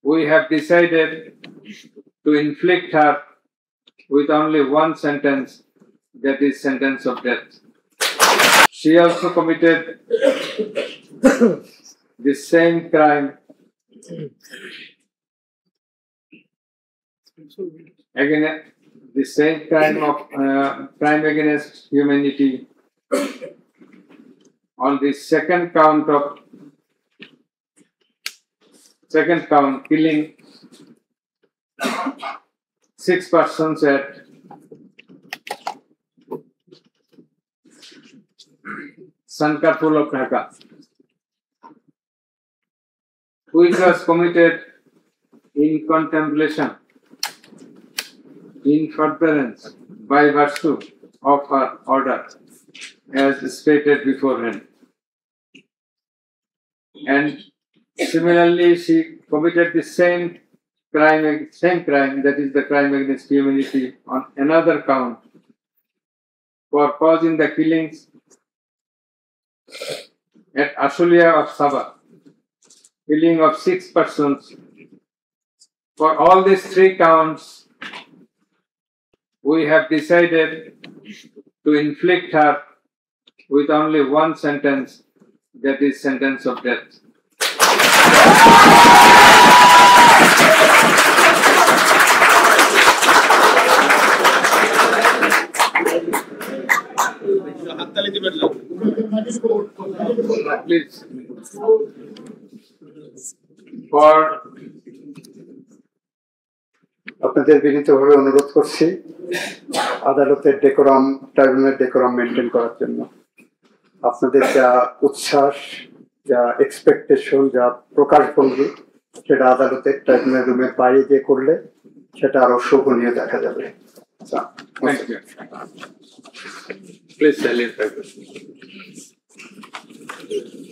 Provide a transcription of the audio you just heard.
we have decided to inflict her with only one sentence, that is sentence of death. She also committed the same crime crime against humanity on the second count, killing 6 persons at Sankarpur of Dhaka, which was committed in contemplation, in furtherance, by virtue of her order, as stated beforehand. And similarly, she committed the same crime, that is the crime against humanity, on another count for causing the killings at Ashulia of Sabha, killing of 6 persons. For all these 3 counts, we have decided to inflict her with only one sentence, that is sentence of death. Please. আপনাদের বিনীতভাবে অনুরোধ করছি আদালতের ট্রাইব্যুনালের decorum maintain করার জন্য। আপনাদের যা উচ্ছ্বাস, যা এক্সপেকটেশন, যা প্রকাশভঙ্গি, সেটা আদালতের ট্রাইব্যুনাল রুমের বাইরে গিয়ে করলে সেটা আরো শোভনীয় দেখা যাবে। Thank you. Please,